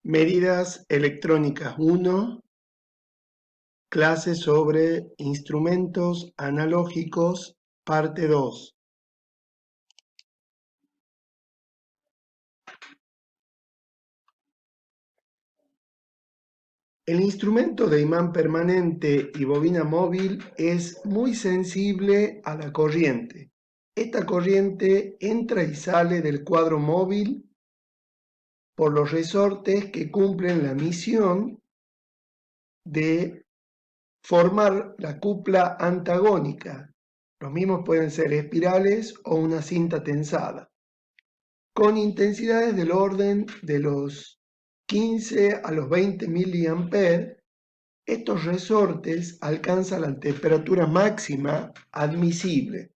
Medidas electrónicas 1, clase sobre instrumentos analógicos, parte 2. El instrumento de imán permanente y bobina móvil es muy sensible a la corriente. Esta corriente entra y sale del cuadro móvil por los resortes que cumplen la misión de formar la cupla antagónica. Los mismos pueden ser espirales o una cinta tensada, con intensidades del orden de los 15 a los 20 mA. Estos resortes alcanzan la temperatura máxima admisible.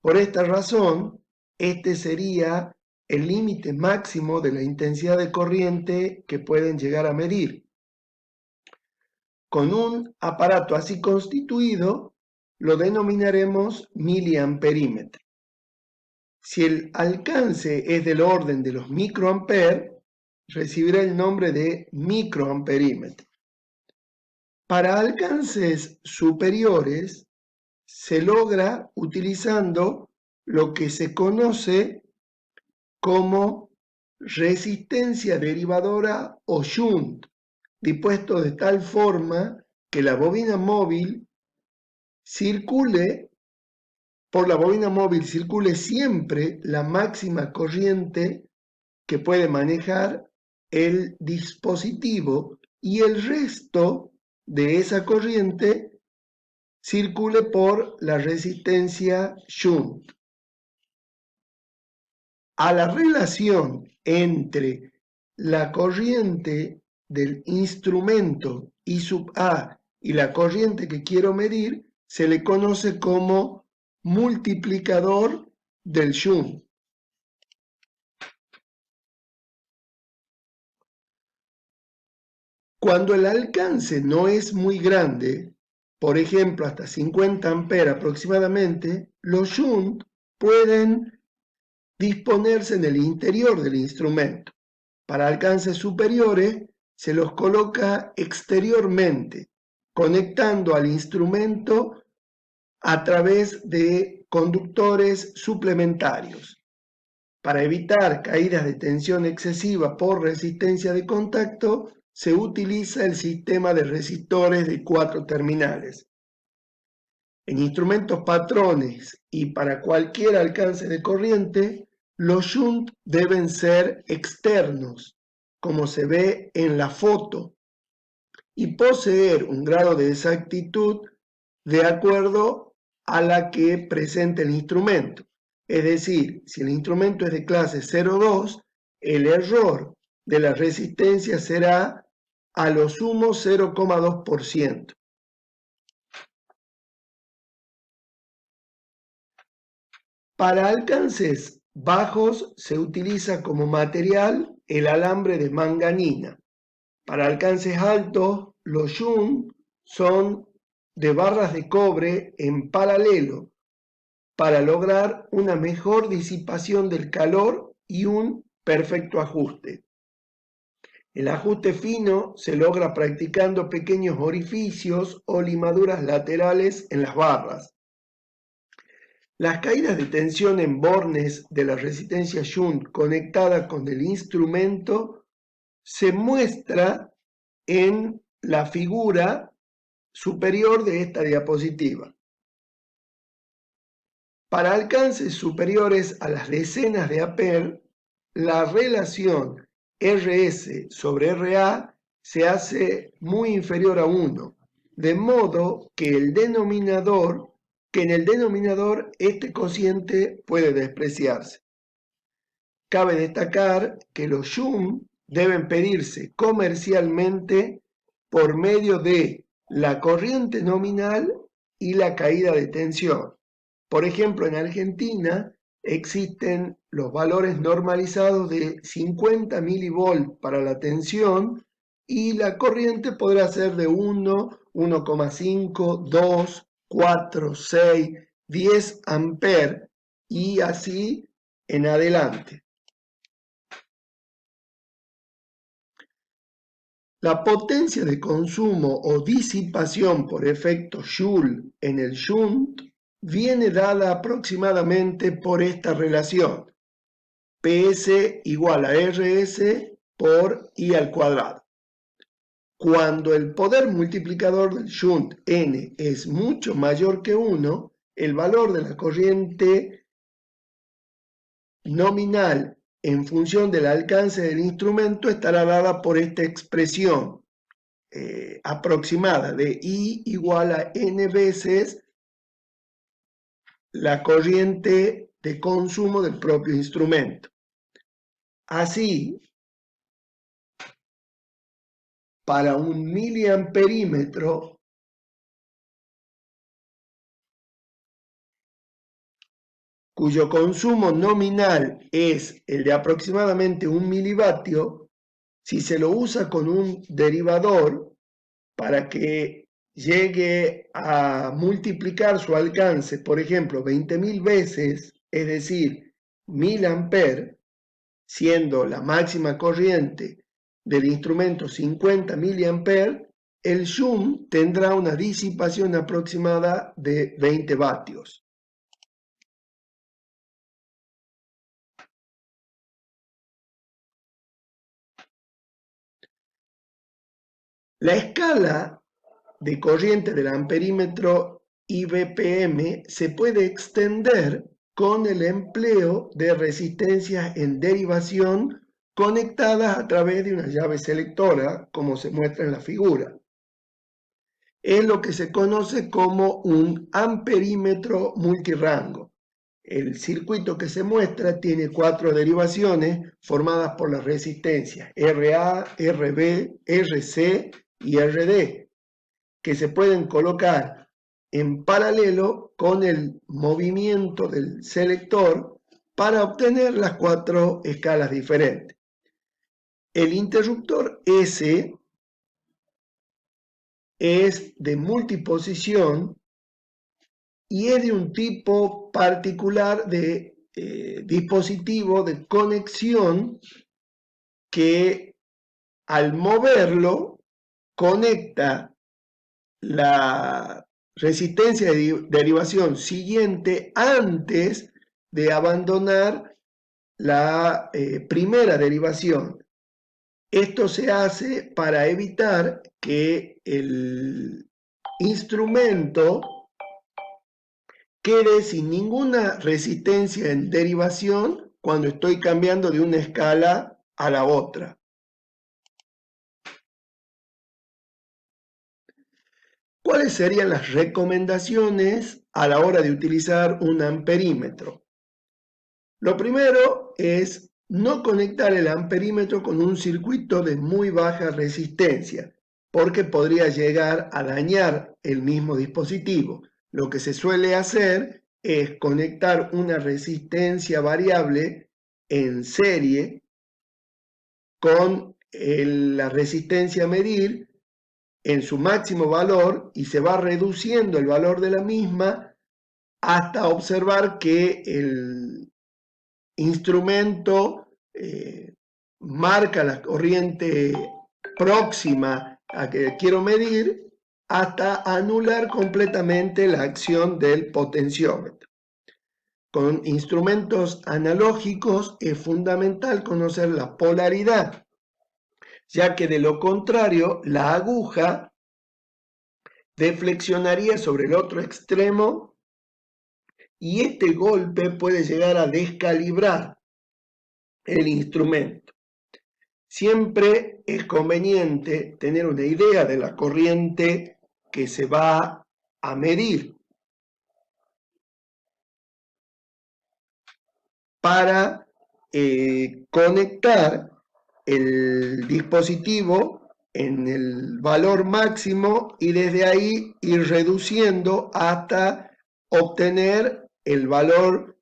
Por esta razón, este sería el límite máximo de la intensidad de corriente que pueden llegar a medir. Con un aparato así constituido, lo denominaremos miliamperímetro. Si el alcance es del orden de los microamperes, recibirá el nombre de microamperímetro. Para alcances superiores, se logra utilizando lo que se conoce como resistencia derivadora o shunt, dispuesto de tal forma que la bobina móvil por la bobina móvil circule siempre la máxima corriente que puede manejar el dispositivo y el resto de esa corriente circule por la resistencia shunt. A la relación entre la corriente del instrumento I sub A y la corriente que quiero medir se le conoce como multiplicador del shunt. Cuando el alcance no es muy grande, por ejemplo hasta 50 amperes aproximadamente, los shunt pueden disponerse en el interior del instrumento. Para alcances superiores se los coloca exteriormente, conectando al instrumento a través de conductores suplementarios. Para evitar caídas de tensión excesiva por resistencia de contacto, se utiliza el sistema de resistores de 4 terminales. En instrumentos patrones y para cualquier alcance de corriente, los shunt deben ser externos, como se ve en la foto, y poseer un grado de exactitud de acuerdo a la que presenta el instrumento. Es decir, si el instrumento es de clase 0,2, el error de la resistencia será a lo sumo 0,2%. Para alcances bajos se utiliza como material el alambre de manganina. Para alcances altos, los shunt son de barras de cobre en paralelo para lograr una mejor disipación del calor y un perfecto ajuste. El ajuste fino se logra practicando pequeños orificios o limaduras laterales en las barras. Las caídas de tensión en bornes de la resistencia shunt conectada con el instrumento se muestra en la figura superior de esta diapositiva. Para alcances superiores a las decenas de amperes, la relación RS sobre RA se hace muy inferior a 1, de modo que en el denominador este cociente puede despreciarse. Cabe destacar que los shunt deben pedirse comercialmente por medio de la corriente nominal y la caída de tensión. Por ejemplo, en Argentina existen los valores normalizados de 50 milivolts para la tensión y la corriente podrá ser de 1, 1,5, 2, 4, 6, 10 amperes y así en adelante. La potencia de consumo o disipación por efecto Joule en el shunt viene dada aproximadamente por esta relación: PS igual a RS por I al cuadrado. Cuando el poder multiplicador del shunt N es mucho mayor que 1, el valor de la corriente nominal en función del alcance del instrumento estará dada por esta expresión aproximada de I igual a N veces la corriente de consumo del propio instrumento. Así, para un miliamperímetro, cuyo consumo nominal es el de aproximadamente 1 milivatio, si se lo usa con un derivador para que llegue a multiplicar su alcance, por ejemplo, 20.000 veces, es decir, 1000 amperes, siendo la máxima corriente del instrumento 50 miliamperes, el shunt tendrá una disipación aproximada de 20 vatios. La escala de corriente del amperímetro IBPM se puede extender con el empleo de resistencias en derivación conectadas a través de una llave selectora, como se muestra en la figura. Es lo que se conoce como un amperímetro multirango. El circuito que se muestra tiene 4 derivaciones formadas por las resistencias RA, RB, RC y RD, que se pueden colocar en paralelo con el movimiento del selector para obtener las 4 escalas diferentes. El interruptor S es de multiposición y es de un tipo particular de dispositivo de conexión que al moverlo conecta la resistencia de derivación siguiente antes de abandonar la primera derivación. Esto se hace para evitar que el instrumento quede sin ninguna resistencia en derivación cuando estoy cambiando de una escala a la otra. ¿Cuáles serían las recomendaciones a la hora de utilizar un amperímetro? Lo primero es no conectar el amperímetro con un circuito de muy baja resistencia, porque podría llegar a dañar el mismo dispositivo. Lo que se suele hacer es conectar una resistencia variable en serie con la resistencia a medir en su máximo valor y se va reduciendo el valor de la misma hasta observar que el instrumento marca la corriente próxima a que quiero medir hasta anular completamente la acción del potenciómetro. Con instrumentos analógicos es fundamental conocer la polaridad, ya que de lo contrario la aguja deflexionaría sobre el otro extremo y este golpe puede llegar a descalibrar el instrumento. Siempre es conveniente tener una idea de la corriente que se va a medir para conectar el dispositivo en el valor máximo y desde ahí ir reduciendo hasta obtener el valor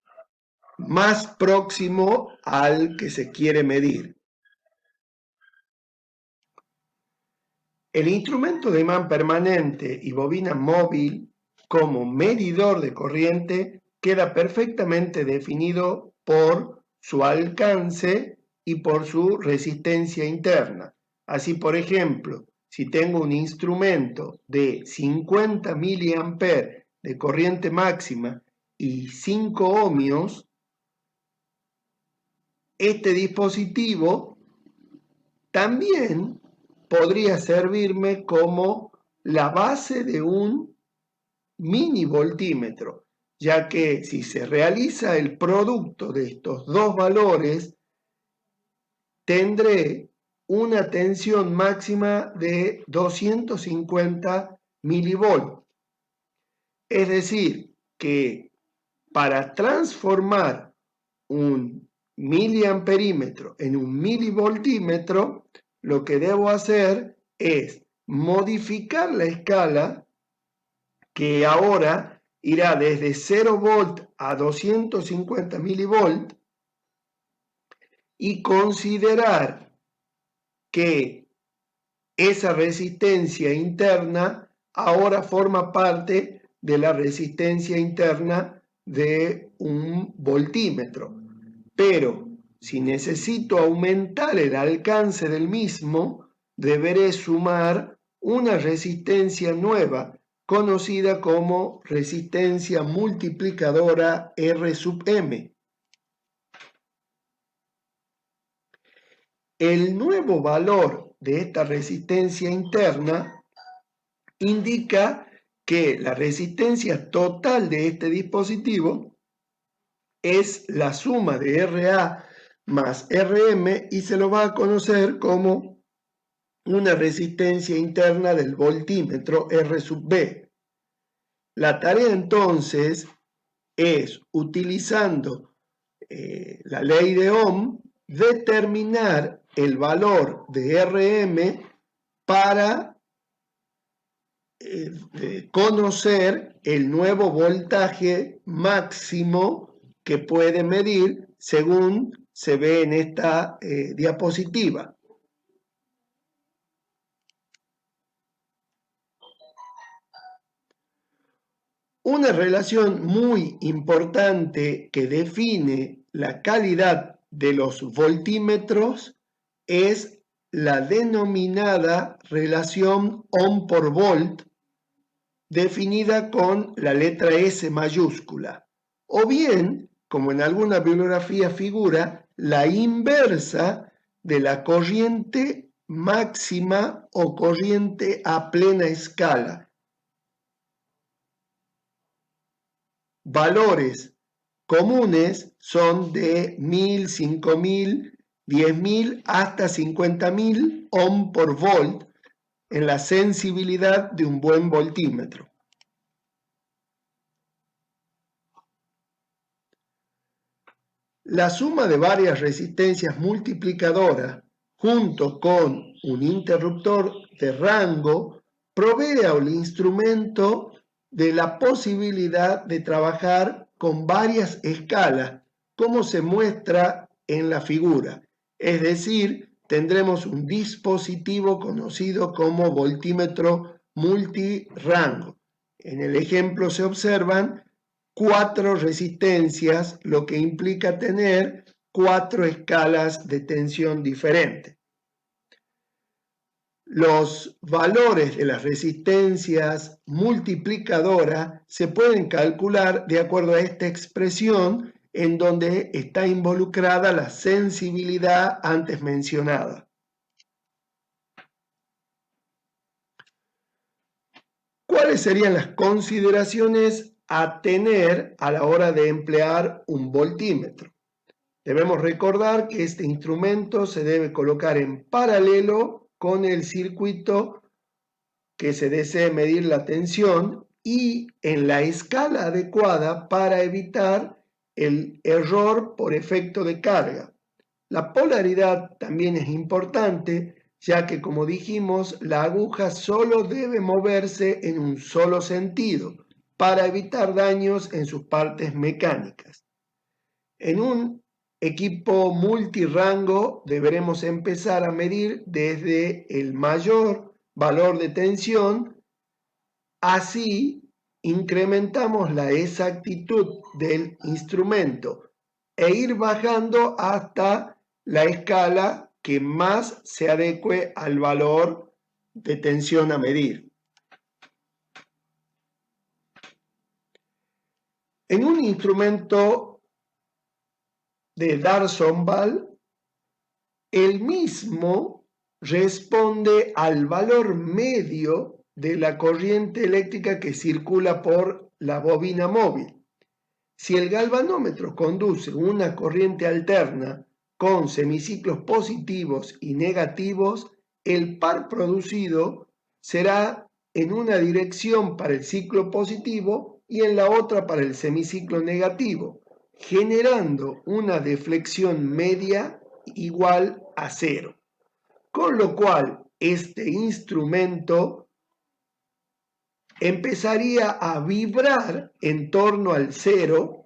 más próximo al que se quiere medir. El instrumento de imán permanente y bobina móvil como medidor de corriente queda perfectamente definido por su alcance y por su resistencia interna. Así, por ejemplo, si tengo un instrumento de 50 miliamperes de corriente máxima y 5 ohmios, este dispositivo también podría servirme como la base de un mini voltímetro, ya que si se realiza el producto de estos dos valores, tendré una tensión máxima de 250 milivolts. Es decir, que para transformar un miliamperímetro en un milivoltímetro, lo que debo hacer es modificar la escala, que ahora irá desde 0 volt a 250 milivolts, y considerar que esa resistencia interna ahora forma parte de la resistencia interna de un voltímetro. Pero si necesito aumentar el alcance del mismo, deberé sumar una resistencia nueva, conocida como resistencia multiplicadora R sub M. El nuevo valor de esta resistencia interna indica que la resistencia total de este dispositivo es la suma de RA más RM y se lo va a conocer como una resistencia interna del voltímetro R sub B. La tarea entonces es, utilizando la ley de Ohm, determinar el valor de RM para conocer el nuevo voltaje máximo que puede medir según se ve en esta diapositiva. Una relación muy importante que define la calidad de los voltímetros es la denominada relación ohm por volt, definida con la letra S mayúscula, o bien, como en alguna bibliografía figura, la inversa de la corriente máxima o corriente a plena escala. Valores comunes son de 1000, 5000, 10.000 hasta 50.000 ohm por volt en la sensibilidad de un buen voltímetro. La suma de varias resistencias multiplicadoras junto con un interruptor de rango provee al instrumento de la posibilidad de trabajar con varias escalas, como se muestra en la figura. Es decir, tendremos un dispositivo conocido como voltímetro multirango. En el ejemplo se observan 4 resistencias, lo que implica tener 4 escalas de tensión diferentes. Los valores de las resistencias multiplicadoras se pueden calcular de acuerdo a esta expresión en donde está involucrada la sensibilidad antes mencionada. ¿Cuáles serían las consideraciones a tener a la hora de emplear un voltímetro? Debemos recordar que este instrumento se debe colocar en paralelo con el circuito que se desee medir la tensión y en la escala adecuada para evitar el error por efecto de carga. La polaridad también es importante, ya que, como dijimos, la aguja solo debe moverse en un solo sentido para evitar daños en sus partes mecánicas. En un equipo multirango deberemos empezar a medir desde el mayor valor de tensión, así incrementamos la exactitud del instrumento e ir bajando hasta la escala que más se adecue al valor de tensión a medir. En un instrumento de D'Arsonval, el mismo responde al valor medio de la corriente eléctrica que circula por la bobina móvil. Si el galvanómetro conduce una corriente alterna con semiciclos positivos y negativos, el par producido será en una dirección para el ciclo positivo y en la otra para el semiciclo negativo, generando una deflexión media igual a cero. Con lo cual, este instrumento empezaría a vibrar en torno al cero,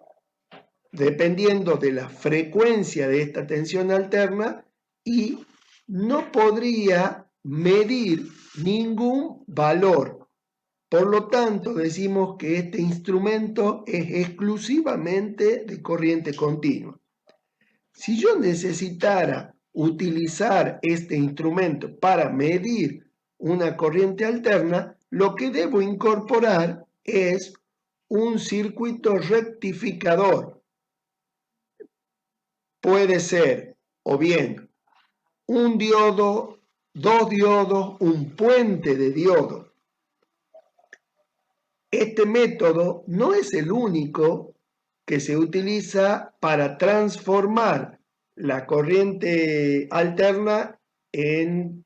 dependiendo de la frecuencia de esta tensión alterna, y no podría medir ningún valor. Por lo tanto, decimos que este instrumento es exclusivamente de corriente continua. Si yo necesitara utilizar este instrumento para medir una corriente alterna, lo que debo incorporar es un circuito rectificador. Puede ser o bien un diodo, dos diodos, un puente de diodo. Este método no es el único que se utiliza para transformar la corriente alterna en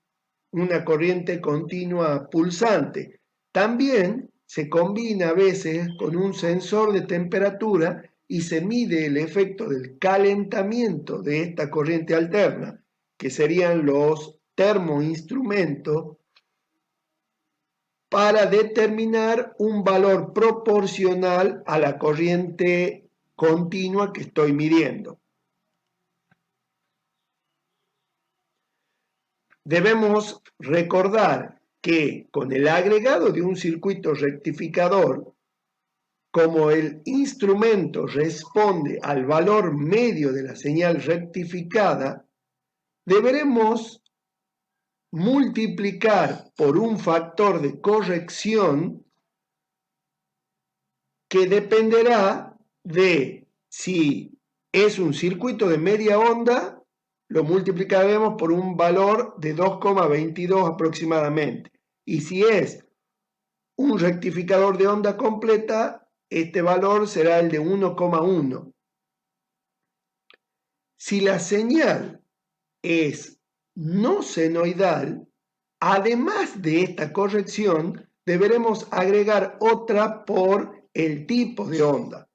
una corriente continua pulsante. También se combina a veces con un sensor de temperatura y se mide el efecto del calentamiento de esta corriente alterna, que serían los termoinstrumentos, para determinar un valor proporcional a la corriente continua que estoy midiendo. Debemos recordar que con el agregado de un circuito rectificador, como el instrumento responde al valor medio de la señal rectificada, deberemos multiplicar por un factor de corrección que dependerá de si es un circuito de media onda, lo multiplicaremos por un valor de 2,22 aproximadamente. Y si es un rectificador de onda completa, este valor será el de 1,1. Si la señal es no senoidal, además de esta corrección, deberemos agregar otra por el tipo de onda.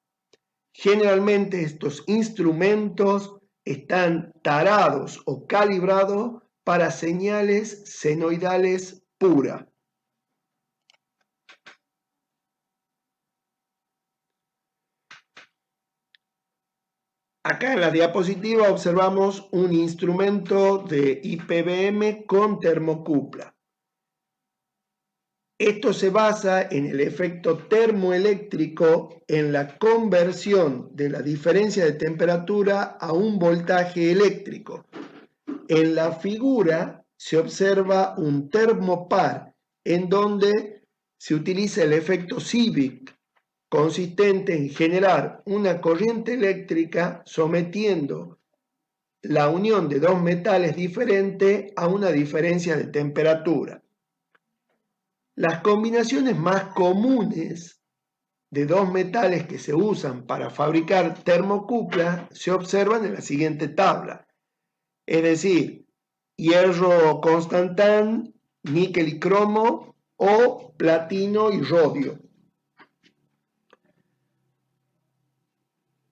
Generalmente estos instrumentos están tarados o calibrados para señales senoidales puras. Acá en la diapositiva observamos un instrumento de IPBM con termocupla. Esto se basa en el efecto termoeléctrico en la conversión de la diferencia de temperatura a un voltaje eléctrico. En la figura se observa un termopar en donde se utiliza el efecto Seebeck, consistente en generar una corriente eléctrica sometiendo la unión de dos metales diferentes a una diferencia de temperatura. Las combinaciones más comunes de dos metales que se usan para fabricar termocuplas se observan en la siguiente tabla. Es decir, hierro constantán, níquel y cromo o platino y rodio.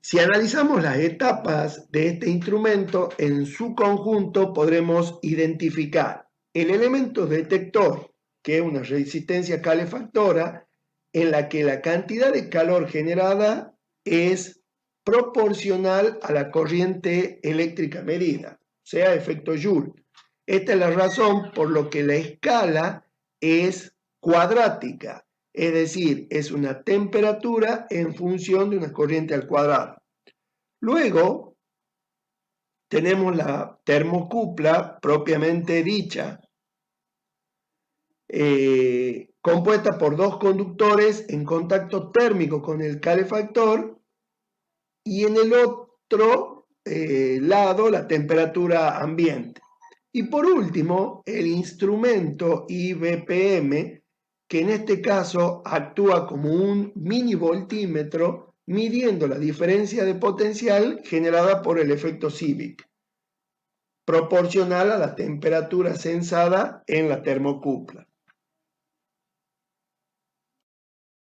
Si analizamos las etapas de este instrumento en su conjunto, podremos identificar el elemento detector, que es una resistencia calefactora, en la que la cantidad de calor generada es proporcional a la corriente eléctrica medida, o sea, efecto Joule. Esta es la razón por lo que la escala es cuadrática, es decir, es una temperatura en función de una corriente al cuadrado. Luego, tenemos la termocupla propiamente dicha, compuesta por dos conductores en contacto térmico con el calefactor y en el otro lado la temperatura ambiente. Y por último, el instrumento IBPM, que en este caso actúa como un mini voltímetro midiendo la diferencia de potencial generada por el efecto Seebeck, proporcional a la temperatura sensada en la termocupla.